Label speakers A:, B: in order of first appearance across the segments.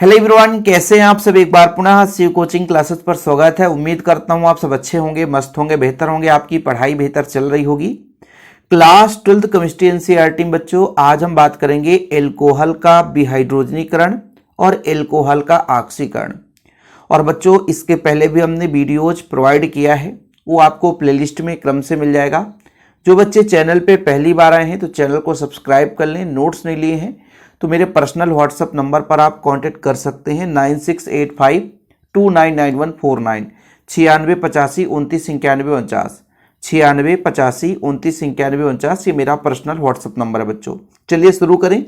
A: Hello everyone, कैसे हैं आप सब। एक बार पुनः शिव कोचिंग क्लासेस पर स्वागत है। उम्मीद करता हूं आप सब अच्छे होंगे, मस्त होंगे, बेहतर होंगे, आपकी पढ़ाई बेहतर चल रही होगी। क्लास 12th केमिस्ट्री एनसीईआरटी में बच्चों आज हम बात करेंगे एल्कोहल का विहाइड्रोजनीकरण और एल्कोहल का ऑक्सीकरण। और बच्चों इसके पहले भी हमने वीडियोज प्रोवाइड किया है, वो आपको प्लेलिस्ट में क्रम से मिल जाएगा। जो बच्चे चैनल पे पहली बार आए हैं तो चैनल को सब्सक्राइब कर लें। नोट्स नहीं लिए हैं तो मेरे पर्सनल व्हाट्सएप नंबर पर आप कांटेक्ट कर सकते हैं 9685299149 9685299149 9685299149। ये मेरा पर्सनल व्हाट्सएप नंबर है बच्चों। चलिए शुरू करें।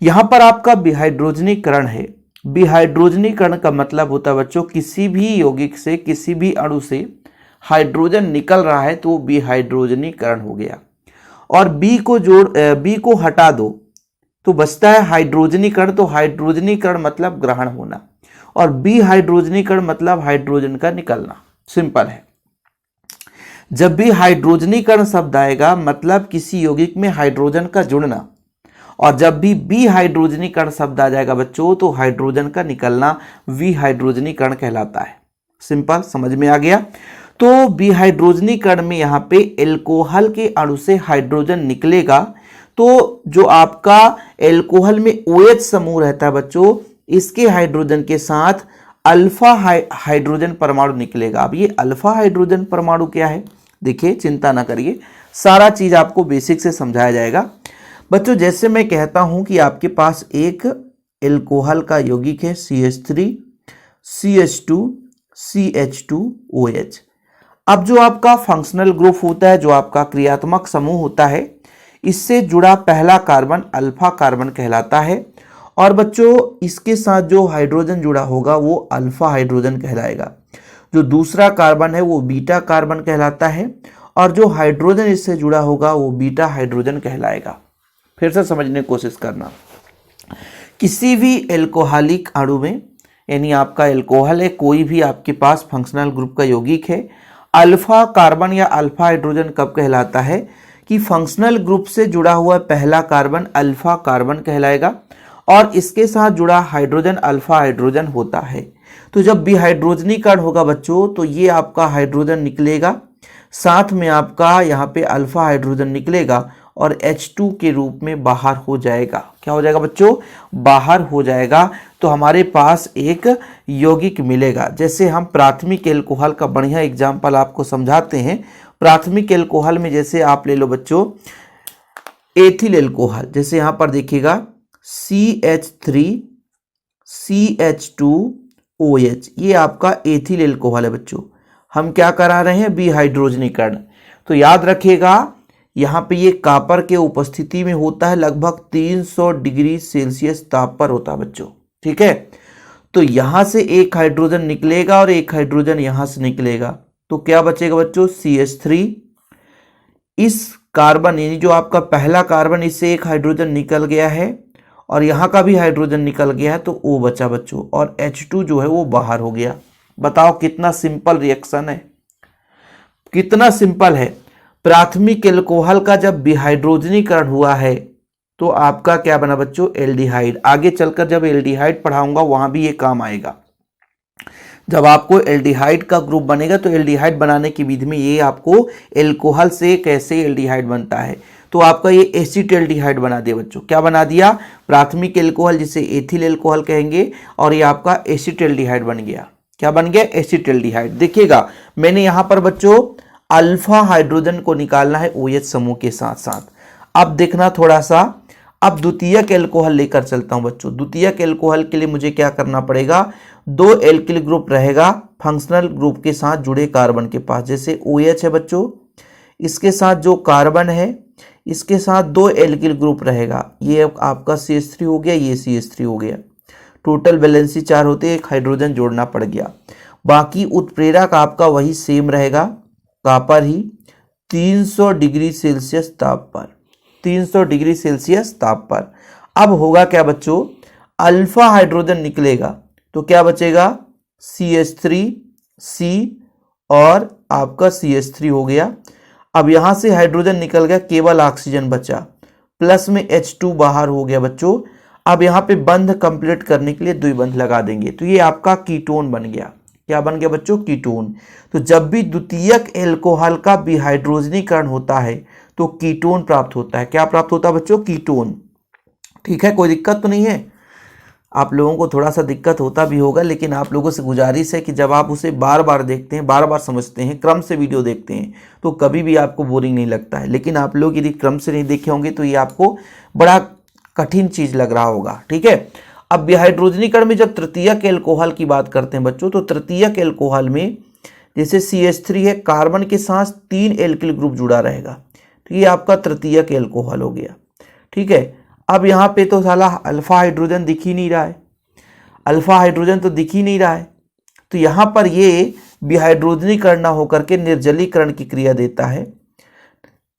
A: यहाँ पर आपका विहाइड्रोजनीकरण है। विहाइड्रोजनीकरण का मतलब होता है बच्चों किसी भी यौगिक से, किसी भी अणु से हाइड्रोजन निकल रहा है तो विहाइड्रोजनीकरण हो गया। और बी को हटा दो तो बचता है हाइड्रोजनीकरण। तो हाइड्रोजनीकरण मतलब ग्रहण होना और विहाइड्रोजनीकरण मतलब हाइड्रोजन का निकलना। सिंपल है। जब भी हाइड्रोजनीकरण शब्द आएगा मतलब किसी यौगिक में हाइड्रोजन का जुड़ना, और जब भी विहाइड्रोजनीकरण शब्द आ जाएगा बच्चों तो हाइड्रोजन का निकलना विहाइड्रोजनीकरण कहलाता है। सिंपल, समझ में आ गया। तो विहाइड्रोजनीकरण में यहां पे एल्कोहल के अणु से हाइड्रोजन निकलेगा तो जो आपका एल्कोहल में OH समूह रहता है बच्चों, इसके हाइड्रोजन के साथ अल्फा हाइड्रोजन परमाणु निकलेगा। अब ये अल्फा हाइड्रोजन परमाणु क्या है, देखिए, चिंता ना करिए, सारा चीज आपको बेसिक से समझाया जाएगा बच्चों। जैसे मैं कहता हूं कि आपके पास एक एल्कोहल का यौगिक है CH3 CH2 CH2OH। अब जो आपका फंक्शनल ग्रुप होता है, जो आपका क्रियात्मक समूह होता है, इससे जुड़ा पहला कार्बन अल्फा कार्बन कहलाता है। और बच्चों इसके साथ जो हाइड्रोजन जुड़ा होगा वो अल्फा हाइड्रोजन कहलाएगा। जो दूसरा कार्बन है वो बीटा कार्बन कहलाता है और जो हाइड्रोजन इससे जुड़ा होगा वो बीटा हाइड्रोजन कहलाएगा। फिर से समझने की कोशिश करना। किसी भी एल्कोहलिक अणु में, यानी आपका एल्कोहल है, कोई भी आपके पास फंक्शनल ग्रुप का यौगिक है, अल्फा कार्बन या अल्फा हाइड्रोजन कब कहलाता है कि फंक्शनल ग्रुप से जुड़ा हुआ पहला कार्बन अल्फा कार्बन कहलाएगा और इसके साथ जुड़ा हाइड्रोजन अल्फा हाइड्रोजन होता है। तो जब विहाइड्रोजनीकरण होगा बच्चों तो ये आपका हाइड्रोजन निकलेगा, साथ में आपका यहाँ पे अल्फा हाइड्रोजन निकलेगा और H2 के रूप में बाहर हो जाएगा। क्या हो जाएगा बच्चों? बाहर हो जाएगा। तो हमारे पास एक यौगिक मिलेगा। जैसे हम प्राथमिक एल्कोहल का बढ़िया एग्जाम्पल आपको समझाते हैं। प्राथमिक एल्कोहल में जैसे आप ले लो बच्चों एथिल एल्कोहल, जैसे यहां पर देखिएगा CH3 CH2OH, ये आपका एथिल एल्कोहल है बच्चों। हम क्या करा रहे हैं? विहाइड्रोजनीकरण। तो याद रखिएगा यहाँ पे ये कॉपर के उपस्थिति में होता है, लगभग 300 डिग्री सेल्सियस ताप पर होता है बच्चों। ठीक है। तो यहां से एक हाइड्रोजन निकलेगा और एक हाइड्रोजन यहां से निकलेगा तो क्या बचेगा बच्चों? CH3। इस कार्बन यानी जो आपका पहला कार्बन, इससे एक हाइड्रोजन निकल गया है और यहां का भी हाइड्रोजन निकल गया है तो O बचा बच्चों और H2 जो है वो बाहर हो गया। बताओ कितना सिंपल रिएक्शन है, कितना सिंपल है। प्राथमिक एल्कोहल का जब विहाइड्रोजनीकरण हुआ है तो आपका क्या बना बच्चों? एल्डिहाइड। आगे चलकर जब एल्डिहाइड पढ़ाऊंगा वहां भी ये काम आएगा। जब आपको एल्डिहाइड का ग्रुप बनेगा तो एल्डिहाइड बनाने की विधि में ये आपको एल्कोहल से कैसे एल्डिहाइड बनता है, तो आपका ये एसिटेल्डिहाइड बना दिया बच्चों। क्या बना दिया? प्राथमिक एल्कोहल जिसे एथिल एल्कोहल कहेंगे और ये आपका एसिटेल्डिहाइड बन गया। क्या बन गया? एसिटेल्डिहाइड। देखिएगा मैंने यहां पर बच्चों अल्फा हाइड्रोजन को निकालना है OH समूह के साथ साथ। अब देखना थोड़ा सा, अब द्वितीयक एल्कोहल लेकर चलता हूं बच्चों। द्वितीयक एल्कोहल के लिए मुझे क्या करना पड़ेगा? दो एल्किल ग्रुप रहेगा फंक्शनल ग्रुप के साथ जुड़े कार्बन के पास। जैसे OH है बच्चों, इसके साथ जो कार्बन है इसके साथ दो एल्किल ग्रुप रहेगा। ये आपका CH3 हो गया, ये CH3 हो गया। टोटल वैलेंसी 4 होते, एक हाइड्रोजन जोड़ना पड़ गया। बाकी उत्प्रेरक आपका वही सेम रहेगा, कॉपर ही, 300 डिग्री सेल्सियस ताप पर, 300 डिग्री सेल्सियस ताप पर। अब होगा क्या बच्चों? अल्फा हाइड्रोजन निकलेगा तो क्या बचेगा? CH3C और आपका CH3 हो गया। अब यहां से हाइड्रोजन निकल गया, केवल ऑक्सीजन बचा, प्लस में H2 बाहर हो गया बच्चों। अब यहाँ पे बंध कंप्लीट करने के लिए द्विबंध लगा देंगे, तो ये आपका कीटोन बन गया। क्या बन गया बच्चों? कीटोन। तो जब भी द्वितीयक एल्कोहल का विहाइड्रोजनीकरण होता है तो कीटोन प्राप्त होता है। क्या प्राप्त होता है बच्चों? कीटोन। ठीक है, कोई दिक्कत तो नहीं है? आप लोगों को थोड़ा सा दिक्कत होता भी होगा, लेकिन आप लोगों से गुजारिश है कि जब आप उसे बार बार देखते हैं, बार बार समझते हैं, क्रम से वीडियो देखते हैं, तो कभी भी आपको बोरिंग नहीं लगता है। लेकिन आप लोग यदि क्रम से नहीं देखे होंगे तो ये आपको बड़ा कठिन चीज लग रहा होगा। ठीक है, अब विहाइड्रोजनीकरण में जब तृतीयक एल्कोहल की बात करते हैं बच्चों, तो तृतीयक एल्कोहल में जैसे CH3 है, कार्बन के साथ 3 एल्किल ग्रुप जुड़ा रहेगा, तो ये आपका तृतीयक एल्कोहल हो गया। ठीक है, अब यहाँ पे तो साला अल्फा हाइड्रोजन दिख ही नहीं रहा है, अल्फा हाइड्रोजन तो दिख ही नहीं रहा है, तो यहाँ पर ये विहाइड्रोजनीकरण ना होकर के निर्जलीकरण की क्रिया देता है।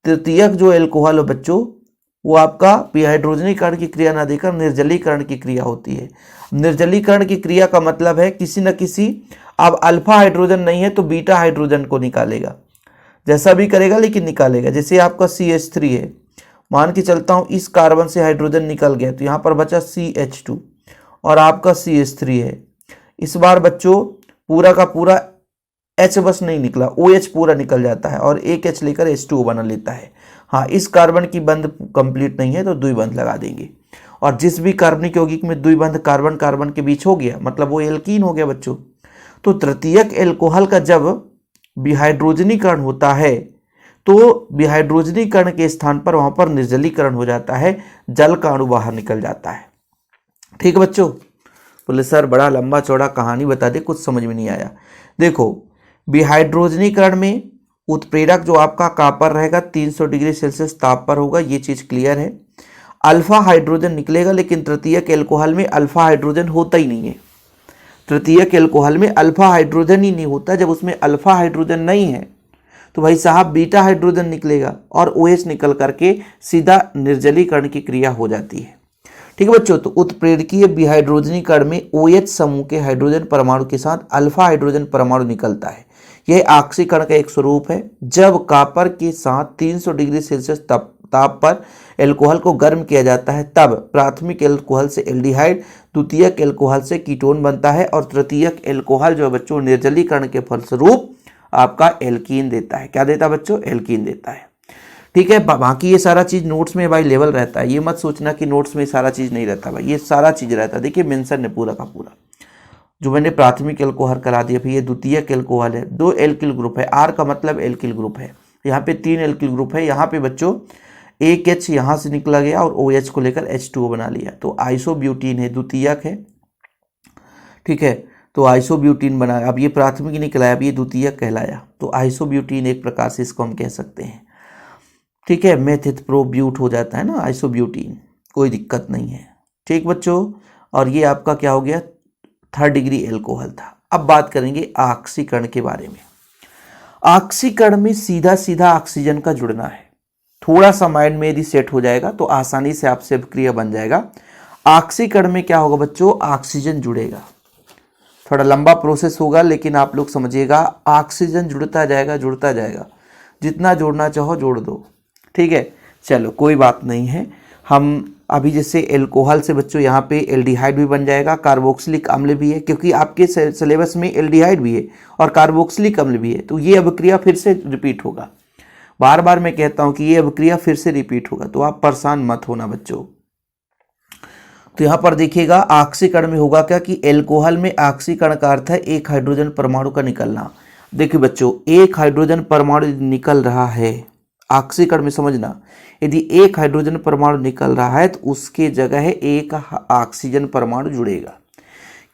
A: तृतीयक जो एल्कोहल है बच्चों, वो आपका विहाइड्रोजनीकरण की क्रिया ना देकर निर्जलीकरण की क्रिया होती है। निर्जलीकरण की क्रिया का मतलब है किसी न किसी, अब अल्फा हाइड्रोजन नहीं है तो बीटा हाइड्रोजन को निकालेगा, जैसा भी करेगा लेकिन निकालेगा। जैसे आपका CH3 है, मान के चलता हूं इस कार्बन से हाइड्रोजन निकल गया, तो यहाँ पर बचा CH2 और आपका CH3 है। इस बार बच्चों पूरा का पूरा H बस नहीं निकला, OH पूरा निकल जाता है और एक H लेकर H2O बना लेता है। हाँ, इस कार्बन की बंध कंप्लीट नहीं है तो द्विबंध लगा देंगे, और जिस भी कार्बनिक यौगिक में द्विबंध कार्बन कार्बन के बीच हो गया मतलब वो एल्कीन हो गया बच्चों। तो तृतीयक एल्कोहल का जब विहाइड्रोजनीकरण होता है तो विहाइड्रोजनीकरण के स्थान पर वहां पर निर्जलीकरण हो जाता है, जल का अणु बाहर निकल जाता है। ठीक है बच्चों, बोले सर बड़ा लंबा चौड़ा कहानी बता दे, कुछ समझ में नहीं आया। देखो, विहाइड्रोजनीकरण में उत्प्रेरक जो आपका कॉपर रहेगा 300 डिग्री सेल्सियस ताप पर होगा, ये चीज क्लियर है। अल्फा हाइड्रोजन निकलेगा, लेकिन तृतीयक एल्कोहल में अल्फा हाइड्रोजन होता ही नहीं है। तृतीयक एल्कोहल में अल्फा हाइड्रोजन ही नहीं होता। जब उसमें अल्फा हाइड्रोजन नहीं है तो भाई साहब बीटा हाइड्रोजन निकलेगा और OH निकल करके सीधा निर्जलीकरण की क्रिया हो जाती है। ठीक है बच्चों, तो उत्प्रेरकीय विहाइड्रोजनीकरण में OH समूह के हाइड्रोजन परमाणु के साथ अल्फा हाइड्रोजन परमाणु निकलता है। यह ऑक्सीकरण का एक स्वरूप है। जब कॉपर के साथ 300 डिग्री सेल्सियस ताप पर एल्कोहल को गर्म किया जाता है तब प्राथमिक एल्कोहल से एल्डिहाइड, द्वितीयक एल्कोहल से कीटोन बनता है और तृतीयक एल्कोहल जो है बच्चों निर्जलीकरण के फलस्वरूप आपका एल्कीन देता है। क्या देता है बच्चों? एल्कीन देता है। ठीक है, बाकी ये सारा चीज नोट्स में भाई लेवल रहता है, ये मत सोचना कि नोट्स में सारा चीज नहीं रहता भाई, ये सारा चीज रहता है। देखिए मेंशन है पूरा का पूरा, जो मैंने प्राथमिक एल्कोहल करा दिया। फिर ये द्वितीयक एल्कोहल है, 2 एल्किल ग्रुप है, R का मतलब एल्किल ग्रुप है, यहाँ पे 3 एल्किल ग्रुप है। यहाँ पे बच्चों एक H यहाँ से निकला गया और OH को लेकर H2O बना लिया, तो आइसोब्यूटीन है, द्वितीयक है। ठीक है, तो आइसोब्यूटीन बना, अब ये प्राथमिक निकला है, अब ये द्वितीयक कहलाया, तो आइसोब्यूटीन एक प्रकार से इसको हम कह सकते हैं। ठीक है, मेथिथप्रोब्यूट हो जाता है ना आइसोब्यूटीन, कोई दिक्कत नहीं है। ठीक बच्चों, और ये आपका क्या हो गया? 3rd डिग्री एल्कोहल था। अब बात करेंगे ऑक्सीकरण के बारे में। ऑक्सीकरण में सीधा सीधा ऑक्सीजन का जुड़ना है। थोड़ा सा माइंड में यदि सेट हो जाएगा तो आसानी से आपसे क्रिया बन जाएगा। ऑक्सीकरण में क्या होगा बच्चों? ऑक्सीजन जुड़ेगा, थोड़ा लंबा प्रोसेस होगा लेकिन आप लोग समझिएगा। ऑक्सीजन जुड़ता जाएगा जुड़ता जाएगा, जितना जोड़ना चाहो जोड़ दो। ठीक है, चलो कोई बात नहीं है। हम अभी जैसे एल्कोहल से बच्चों यहाँ पे एल्डिहाइड भी बन जाएगा, कार्बोक्सिलिक अम्ल भी है, क्योंकि आपके सिलेबस में एल्डिहाइड भी है और कार्बोक्सिलिक अम्ल भी है, तो ये अभिक्रिया फिर से रिपीट होगा। बार बार मैं कहता हूं कि ये अभिक्रिया फिर से रिपीट होगा, तो आप परेशान मत होना बच्चों। तो यहां पर देखिएगा ऑक्सीकरण में होगा क्या कि एल्कोहल में ऑक्सीकरण का अर्थ है एक हाइड्रोजन परमाणु का निकलना। देखिए बच्चों, एक हाइड्रोजन परमाणु निकल रहा है ऑक्सीकरण में, समझना, यदि एक हाइड्रोजन परमाणु निकल रहा है तो उसके जगह एक ऑक्सीजन परमाणु जुड़ेगा।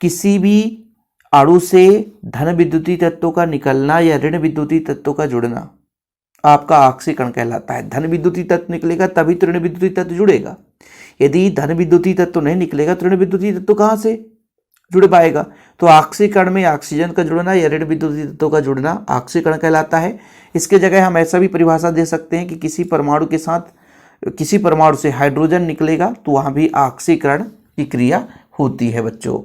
A: किसी भी अणु से धन विद्युतीय तत्वों का निकलना या ऋण विद्युतीय तत्वों का जुड़ना आपका ऑक्सीकरण कहलाता है। धन विद्युतीय तत्व निकलेगा तभी तो ऋण विद्युतीय तत्व जुड़ेगा। यदि धन विद्युतीय तत्व नहीं निकलेगा तो ऋण विद्युतीय तत्व कहां से जुड़ पाएगा? तो ऑक्सीकरण में ऑक्सीजन का जुड़ना या ऋण विद्युतीय तत्वों का जुड़ना ऑक्सीकरण कहलाता है। इसके जगह हम ऐसा भी परिभाषा दे सकते हैं कि किसी परमाणु के साथ किसी परमाणु से हाइड्रोजन निकलेगा तो वहां भी ऑक्सीकरण की क्रिया होती है बच्चों।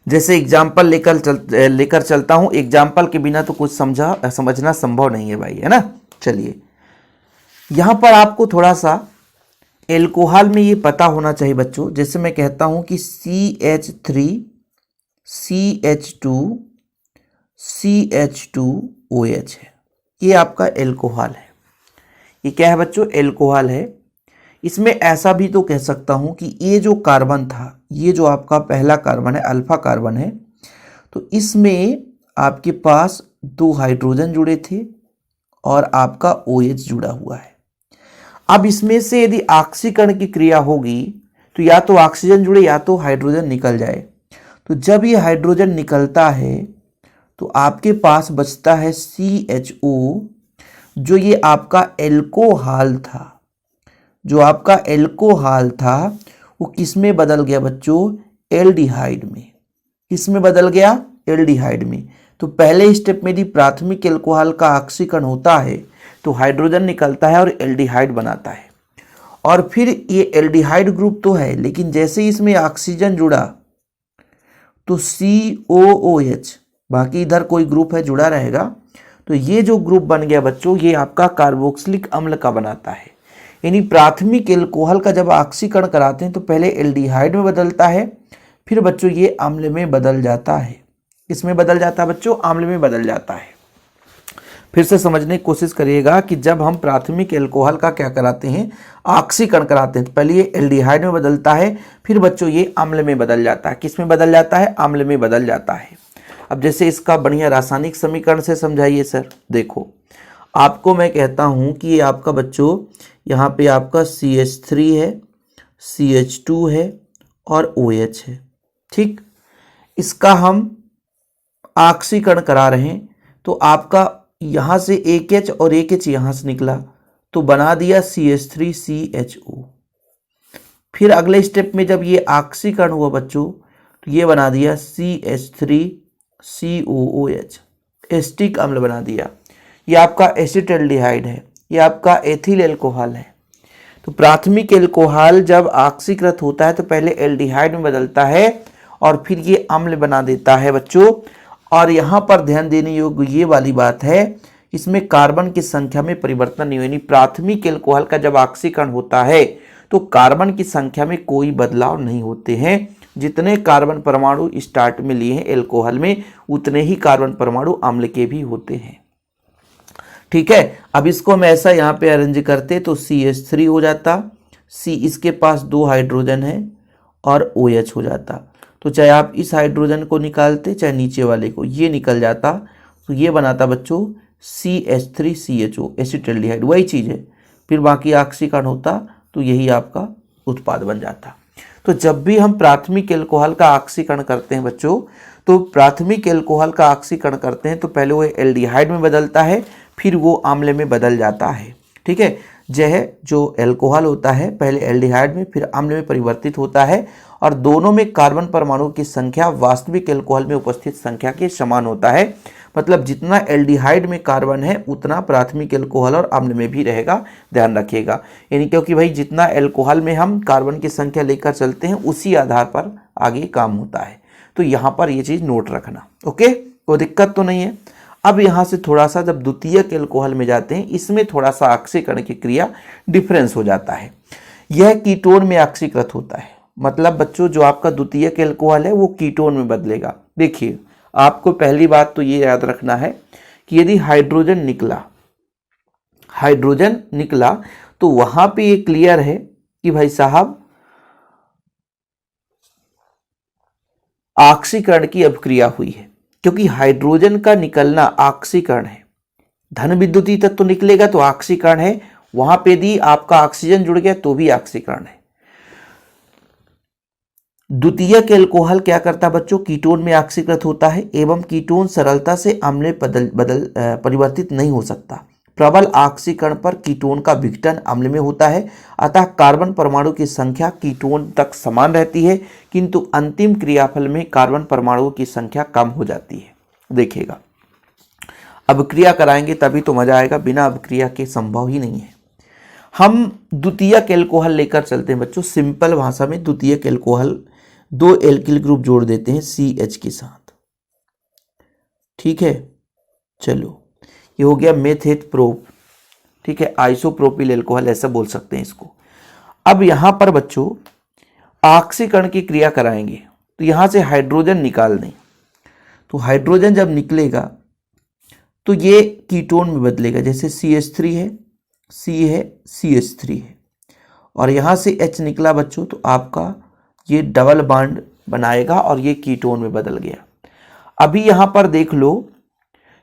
A: जैसे एग्जाम्पल लेकर चलता हूं, एग्जाम्पल के बिना तो कुछ समझना संभव नहीं है भाई, है ना। चलिए यहां पर आपको थोड़ा सा एल्कोहल में ये पता होना चाहिए बच्चों, जैसे मैं कहता हूं कि CH3 CH2 CH2OH है, ये आपका एल्कोहल है। ये क्या है बच्चों? एल्कोहल है। इसमें ऐसा भी तो कह सकता हूं कि ये जो कार्बन था, ये जो आपका पहला कार्बन है, अल्फा कार्बन है, तो इसमें आपके पास 2 हाइड्रोजन जुड़े थे और आपका OH जुड़ा हुआ है। अब इसमें से यदि ऑक्सीकरण की क्रिया होगी तो या तो ऑक्सीजन जुड़े या तो हाइड्रोजन निकल जाए। तो जब ये हाइड्रोजन निकलता है तो आपके पास बचता है CHO, जो ये आपका एल्कोहल था। जो आपका एल्कोहल था वो किस में बदल गया बच्चों? एल्डिहाइड में। किस में बदल गया? एल्डिहाइड में। तो पहले स्टेप में यदि प्राथमिक एल्कोहल का ऑक्सीकरण होता है तो हाइड्रोजन निकलता है और एल्डिहाइड बनाता है, और फिर ये एल्डिहाइड ग्रुप तो है, लेकिन जैसे ही इसमें ऑक्सीजन जुड़ा तो COOH, बाकी इधर कोई ग्रुप है जुड़ा रहेगा, तो ये जो ग्रुप बन गया बच्चों, ये आपका कार्बोक्सिलिक अम्ल का बनाता है। यानी प्राथमिक एल्कोहल का जब ऑक्सीकरण कराते हैं तो पहले एल्डिहाइड में बदलता है, फिर बच्चों ये अम्ल में बदल जाता है। किसमें बदल जाता है बच्चों? अम्ल में बदल जाता है। फिर से समझने की कोशिश करिएगा कि जब हम प्राथमिक एल्कोहल का क्या कराते हैं? ऑक्सीकरण कराते हैं, तो पहले ये एल्डिहाइड में बदलता है, फिर बच्चों ये अम्ल में बदल जाता है। किस में बदल जाता है? अम्ल में बदल जाता है। अब जैसे इसका बढ़िया रासायनिक समीकरण से समझाइए सर। देखो, आपको मैं कहता हूं कि ये आपका बच्चों यहाँ पे आपका CH3 है, CH2 है और OH है। ठीक, इसका हम ऑक्सीकरण करा रहे हैं, तो आपका यहाँ से एक H और एक H यहाँ से निकला तो बना दिया CH3CHO। फिर अगले स्टेप में जब ये ऑक्सीकरण हुआ बच्चों तो ये बना दिया CH3COOH, एसिटिक अम्ल बना दिया। ये आपका एसिटाल्डिहाइड है, ये आपका एथिल एल्कोहल है। तो प्राथमिक एल्कोहल जब ऑक्सीकृत होता है तो पहले एल्डिहाइड में बदलता है और फिर ये अम्ल बना देता है बच्चों। और यहाँ पर ध्यान देने योग्य ये वाली बात है, इसमें कार्बन की संख्या में परिवर्तन नहीं हुआ। यानी प्राथमिक एल्कोहल का जब ऑक्सीकरण होता है तो कार्बन की संख्या में कोई बदलाव नहीं होते हैं। जितने कार्बन परमाणु स्टार्ट में लिए हैं एल्कोहल में, उतने ही कार्बन परमाणु अम्ल के भी होते हैं। ठीक है, अब इसको हम ऐसा यहाँ पे अरेंज करते तो CH3 हो जाता, C इसके पास 2 हाइड्रोजन है और OH हो जाता। तो चाहे आप इस हाइड्रोजन को निकालते चाहे नीचे वाले को, ये निकल जाता, तो ये बनाता बच्चों CH3CHO, एसिटाल्डिहाइड, वही चीज़ है। फिर बाकी ऑक्सीकरण होता तो यही आपका उत्पाद बन जाता। तो जब भी हम प्राथमिक एल्कोहल का ऑक्सीकरण करते हैं बच्चों, तो प्राथमिक एल्कोहल का ऑक्सीकरण करते हैं तो पहले वो एल्डिहाइड में बदलता है, फिर वो अम्ल में बदल जाता है। ठीक है, यह जो एल्कोहल होता है पहले एल्डिहाइड में फिर अम्ल में परिवर्तित होता है, और दोनों में कार्बन परमाणु की संख्या वास्तविक एल्कोहल में उपस्थित संख्या के समान होता है। मतलब जितना एल्डिहाइड में कार्बन है उतना प्राथमिक एल्कोहल और अम्ल में भी रहेगा, ध्यान रखिएगा। यानी क्योंकि भाई जितना एल्कोहल में हम कार्बन की संख्या लेकर चलते हैं उसी आधार पर आगे काम होता है। तो यहाँ पर ये चीज़ नोट रखना। ओके, कोई दिक्कत तो नहीं है। अब यहाँ से थोड़ा सा जब द्वितीयक एल्कोहल में जाते हैं, इसमें थोड़ा सा ऑक्सीकरण की क्रिया डिफरेंस हो जाता है। यह कीटोन में ऑक्सीकृत होता है। मतलब बच्चों जो आपका द्वितीयक एल्कोहल है वो कीटोन में बदलेगा। देखिए, आपको पहली बात तो ये याद रखना है कि यदि हाइड्रोजन निकला तो वहां पे ये क्लियर है कि भाई साहब ऑक्सीकरण की अभिक्रिया हुई है, क्योंकि हाइड्रोजन का निकलना ऑक्सीकरण है। धन विद्युतीय तत्व तो निकलेगा तो ऑक्सीकरण है, वहां पे यदि आपका ऑक्सीजन जुड़ गया तो भी ऑक्सीकरण है। द्वितीयक एल्कोहल क्या करता है बच्चों? कीटोन में ऑक्सीकृत होता है एवं कीटोन सरलता से अम्ल में परिवर्तित नहीं हो सकता। प्रबल ऑक्सीकरण पर कीटोन का विघटन अम्ल में होता है, अतः कार्बन परमाणु की संख्या कीटोन तक समान रहती है, किंतु अंतिम क्रियाफल में कार्बन परमाणुओं की संख्या कम हो जाती है। देखिएगा, अभिक्रिया कराएंगे तभी तो मजा आएगा, बिना अभिक्रिया के संभव ही नहीं है। हम द्वितीयक एल्कोहल लेकर चलते हैं बच्चों। सिंपल भाषा में द्वितीयक एल्कोहल 2 एल्किल ग्रुप जोड़ देते हैं CH के साथ। ठीक है, चलो ये हो गया मेथेट प्रोप। ठीक है, आइसोप्रोपिल एल्कोहल ऐसा बोल सकते हैं इसको। अब यहां पर बच्चों ऑक्सीकरण की क्रिया कराएंगे, तो यहां से हाइड्रोजन निकाल दें। तो हाइड्रोजन जब निकलेगा तो ये कीटोन में बदलेगा, जैसे CH3 है, C है, CH3 है, और यहां से H निकला बच्चों तो आपका ये डबल बॉन्ड बनाएगा और ये कीटोन में बदल गया। अभी यहां पर देख लो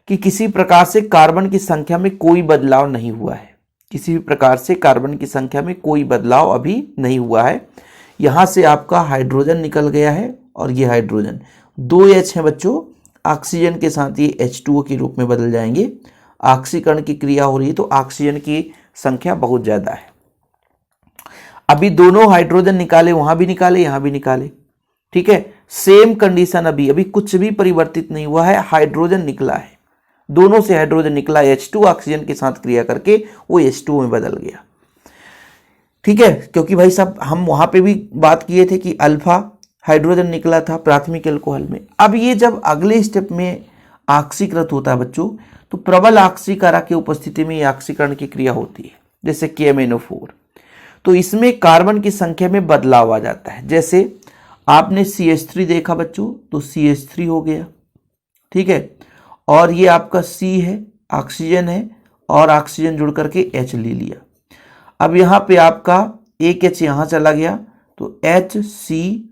A: कि किसी प्रकार से कार्बन की संख्या में कोई बदलाव नहीं हुआ है, किसी भी प्रकार से कार्बन की संख्या में कोई बदलाव अभी नहीं हुआ है। यहां से आपका हाइड्रोजन निकल गया है और ये हाइड्रोजन 2 H है बच्चों, ऑक्सीजन के साथ ये H2O के रूप में बदल जाएंगे। ऑक्सीकरण की क्रिया हो रही है तो ऑक्सीजन की संख्या बहुत ज्यादा है। अभी दोनों हाइड्रोजन निकाले, वहां भी निकाले, यहां भी निकाले, ठीक है। सेम कंडीशन, अभी कुछ भी परिवर्तित नहीं हुआ है, हाइड्रोजन निकला है, दोनों से हाइड्रोजन निकला, H2 ऑक्सीजन के साथ क्रिया करके वो H2O में बदल गया, ठीक है। क्योंकि भाई साहब हम वहां पे भी बात किए थे कि अल्फा हाइड्रोजन निकला था प्राथमिक एल्कोहल में। अब ये जब अगले स्टेप में ऑक्सीकृत होता है बच्चों, तो प्रबल ऑक्सीकारक की उपस्थिति में ऑक्सीकरण की क्रिया होती है, जैसे KMnO4। तो इसमें कार्बन की संख्या में बदलाव आ जाता है। जैसे आपने CH3 देखा बच्चों, तो CH3 हो गया, ठीक है, और ये आपका C है, ऑक्सीजन है, और ऑक्सीजन जुड़ करके H ले लिया। अब यहाँ पे आपका एक H यहाँ चला गया तो HCOOH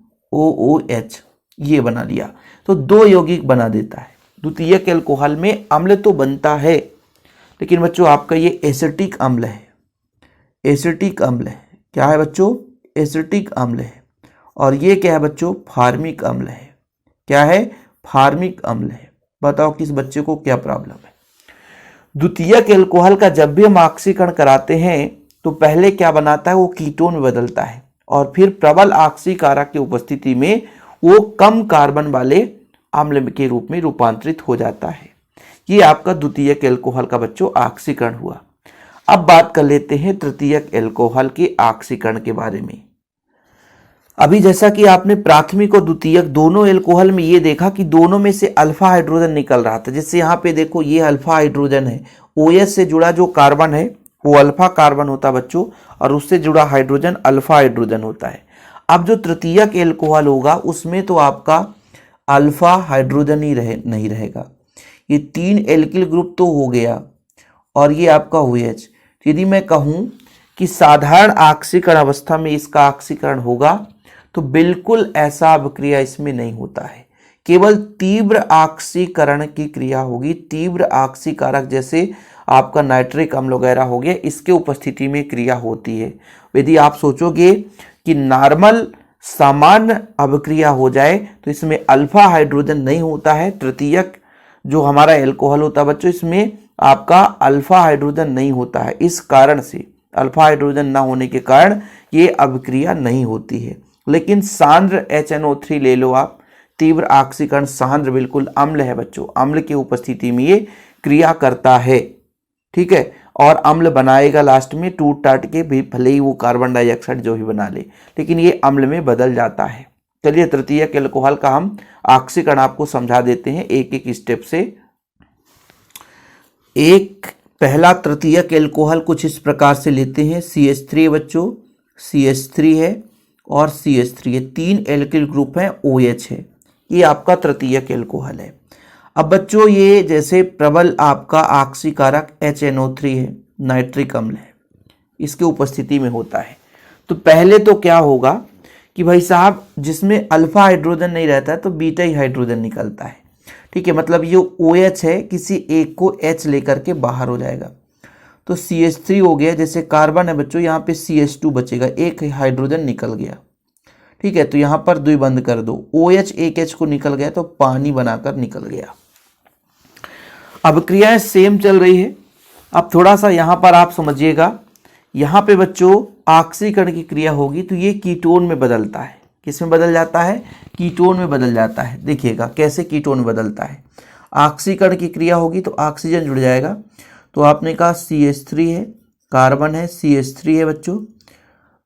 A: ये बना लिया, तो 2 यौगिक बना देता है। द्वितीयक एल्कोहल में अम्ल तो बनता है, लेकिन बच्चों आपका ये एसिटिक अम्ल है, एसिटिक अम्ल है। क्या है बच्चों? एसिटिक अम्ल है। और ये क्या है बच्चों? फार्मिक अम्ल है। क्या है? फार्मिक अम्ल है। बताओ किस बच्चे को क्या प्रॉब्लम है? द्वितीयक एल्कोहल का जब भी हम ऑक्सीकरण कराते हैं तो पहले क्या बनाता है? वो कीटोन में बदलता है और फिर प्रबल ऑक्सीकारक की उपस्थिति में वो कम कार्बन वाले अम्ल के रूप में रूपांतरित हो जाता है। ये आपका द्वितीयक एल्कोहल का बच्चों ऑक्सीकरण हुआ। अब बात कर लेते हैं तृतीयक एल्कोहल के ऑक्सीकरण के बारे में। अभी जैसा कि आपने प्राथमिक और द्वितीयक दोनों एल्कोहल में ये देखा कि दोनों में से अल्फा हाइड्रोजन निकल रहा था। जैसे यहाँ पे देखो ये अल्फा हाइड्रोजन है, OH से जुड़ा जो कार्बन है वो अल्फा कार्बन होता है बच्चों, और उससे जुड़ा हाइड्रोजन अल्फा हाइड्रोजन होता है। अब जो तृतीयक एल्कोहल होगा उसमें तो आपका अल्फा हाइड्रोजन ही नहीं रहेगा, ये 3 एल्किल ग्रुप तो हो गया और ये आपका OH। यदि मैं कहूं कि साधारण ऑक्सीकरण अवस्था में इसका ऑक्सीकरण होगा तो बिल्कुल ऐसा अभिक्रिया इसमें नहीं होता है, केवल तीव्र ऑक्सीकरण की क्रिया होगी। तीव्र ऑक्सीकारक जैसे आपका नाइट्रिक अम्ल वगैरह हो गया, इसके उपस्थिति में क्रिया होती है। यदि आप सोचोगे कि नॉर्मल सामान्य अभिक्रिया हो जाए तो इसमें अल्फा हाइड्रोजन नहीं होता है। तृतीयक जो हमारा एल्कोहल होता है बच्चों, इसमें आपका अल्फा हाइड्रोजन नहीं होता है। इस कारण से अल्फा हाइड्रोजन ना होने के कारण ये अभिक्रिया नहीं होती है। लेकिन सांद्र HNO3 ले लो आप, तीव्र ऑक्सीकरण सांद्र बिल्कुल अम्ल है बच्चों, अम्ल की उपस्थिति में ये क्रिया करता है, ठीक है, और अम्ल बनाएगा लास्ट में टूट टाट के भी, भले ही वो कार्बन डाइऑक्साइड जो भी बना ले, लेकिन ये अम्ल में बदल जाता है। चलिए तृतीयक एल्कोहल का हम ऑक्सीकरण आपको समझा देते हैं एक एक स्टेप से। एक पहला तृतीयक एल्कोहल कुछ इस प्रकार से लेते हैं। CH3 बच्चों, CH3 है और CH3 है, 3 एल्किल ग्रुप है, OH है, ये आपका तृतीयक एल्कोहल है। अब बच्चों ये जैसे प्रबल आपका ऑक्सीकारक HNO3 है, नाइट्रिक अम्ल है, इसके उपस्थिति में होता है। तो पहले तो क्या होगा कि भाई साहब जिसमें अल्फा हाइड्रोजन नहीं रहता है तो बीटा ही हाइड्रोजन निकलता है, ठीक है, मतलब ये OH है, किसी एक को H लेकर के बाहर हो जाएगा तो CH3 हो गया। जैसे कार्बन है बच्चों, यहाँ पे CH2 बचेगा, एक हाइड्रोजन निकल गया, ठीक है, तो यहाँ पर द्विबंध कर दो, OH एक H को निकल गया तो पानी बनाकर निकल गया। अब क्रियाएं सेम चल रही है। अब थोड़ा सा यहाँ पर आप समझिएगा, यहाँ पे बच्चों ऑक्सीकरण की क्रिया होगी तो ये कीटोन में बदलता है। किस में बदल जाता है? कीटोन में बदल जाता है। देखिएगा कैसे कीटोन में बदलता है। ऑक्सीकरण की क्रिया होगी तो ऑक्सीजन जुड़ जाएगा, तो आपने कहा CH3 है, कार्बन है, CH3 है बच्चों,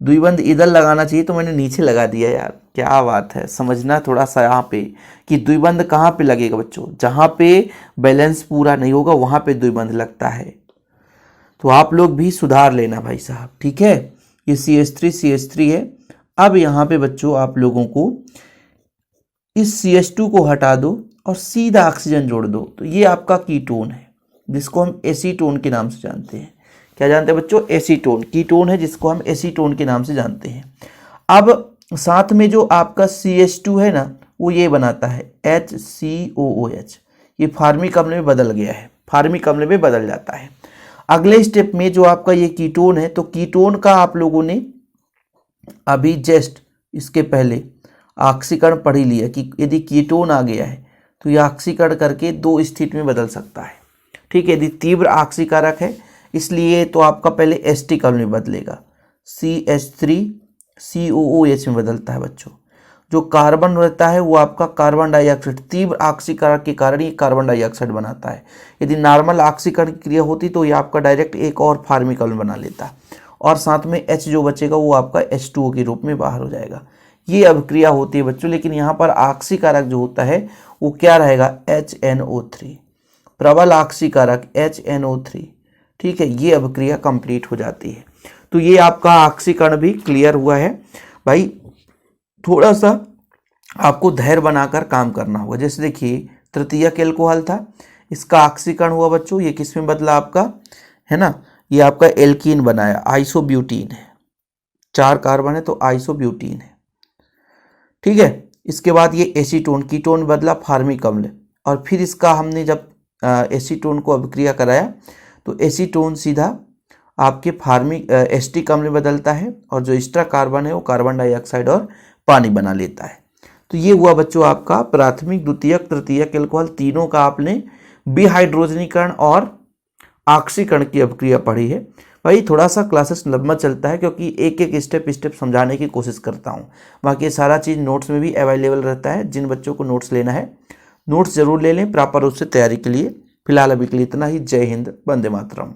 A: द्विबंध इधर लगाना चाहिए तो मैंने नीचे लगा दिया यार, क्या बात है। समझना थोड़ा सा यहाँ पे कि द्विबंध कहाँ पे लगेगा बच्चों, जहाँ पे बैलेंस पूरा नहीं होगा वहाँ पे द्विबंध लगता है, तो आप लोग भी सुधार लेना भाई साहब, ठीक है। ये CH3 है। अब यहाँ पे बच्चों आप लोगों को इस CH2 को हटा दो और सीधा ऑक्सीजन जोड़ दो, तो ये आपका कीटोन है जिसको हम एसीटोन के नाम से जानते हैं। क्या जानते हैं बच्चों? एसीटोन। कीटोन है जिसको हम एसीटोन के नाम से जानते हैं। अब साथ में जो आपका CH2 है ना, वो ये बनाता है HCOOH। ये फार्मिक अम्ल में बदल गया है, फार्मिक अम्ल में बदल जाता है। अगले स्टेप में जो आपका ये कीटोन है, तो कीटोन का आप लोगों ने अभी जस्ट इसके पहले ऑक्सीकरण पढ़ ही लिया कि यदि कीटोन आ गया है तो ये ऑक्सीकरण करके 2 स्थिति में बदल सकता है। ठीक है, यदि तीव्र ऑक्सीकारक है इसलिए तो आपका पहले एसिटिक अम्ल में बदलेगा, CH3COOH में बदलता है बच्चों। जो कार्बन रहता है वो आपका कार्बन डाइऑक्साइड, तीव्र ऑक्सीकारक के कारण ये कार्बन डाइऑक्साइड बनाता है। यदि नॉर्मल ऑक्सीकरण की क्रिया होती तो ये आपका डायरेक्ट एक और फार्मिक अम्ल बना लेता, और साथ में H जो बचेगा वो आपका H2O के रूप में बाहर हो जाएगा। ये अभिक्रिया होती है बच्चों, लेकिन यहाँ पर ऑक्सीकारक जो होता है वो क्या रहेगा? HNO3, प्रबल ऑक्सीकारक HNO3। ठीक है, ये अभिक्रिया कंप्लीट हो जाती है। तो ये आपका ऑक्सीकरण भी क्लियर हुआ है भाई। थोड़ा सा आपको धैर्य बनाकर काम करना होगा। जैसे देखिए तृतीयक एल्कोहल था, इसका ऑक्सीकरण हुआ बच्चों, ये किस में बदला आपका, है ना, ये आपका एल्कीन बनाया, आइसोब्यूटीन है। 4 कार्बन है तो आइसोब्यूटीन है। ठीक है, इसके बाद ये एसीटोन, कीटोन बदला फार्मिक अम्ल, और फिर इसका हमने जब एसीटोन को अभिक्रिया कराया तो एसीटोन सीधा आपके फार्मिक एसिटिक अम्ल में बदलता है, और जो एक्स्ट्रा कार्बन है वो कार्बन डाइऑक्साइड और पानी बना लेता है। तो ये हुआ बच्चों आपका प्राथमिक, द्वितीयक, तृतीयक एल्कोहल तीनों का आपने विहाइड्रोजनीकरण और ऑक्सीकरण की अभिक्रिया पढ़ी है। भाई थोड़ा सा क्लासेस लंबा चलता है क्योंकि एक एक स्टेप समझाने की कोशिश करता हूँ। बाकी सारा चीज़ नोट्स में भी अवेलेबल रहता है। जिन बच्चों को नोट्स लेना है नोट्स जरूर ले लें प्रॉपर रूप से तैयारी के लिए। फिलहाल अभी के लिए इतना ही। जय हिंद, वंदे मातरम।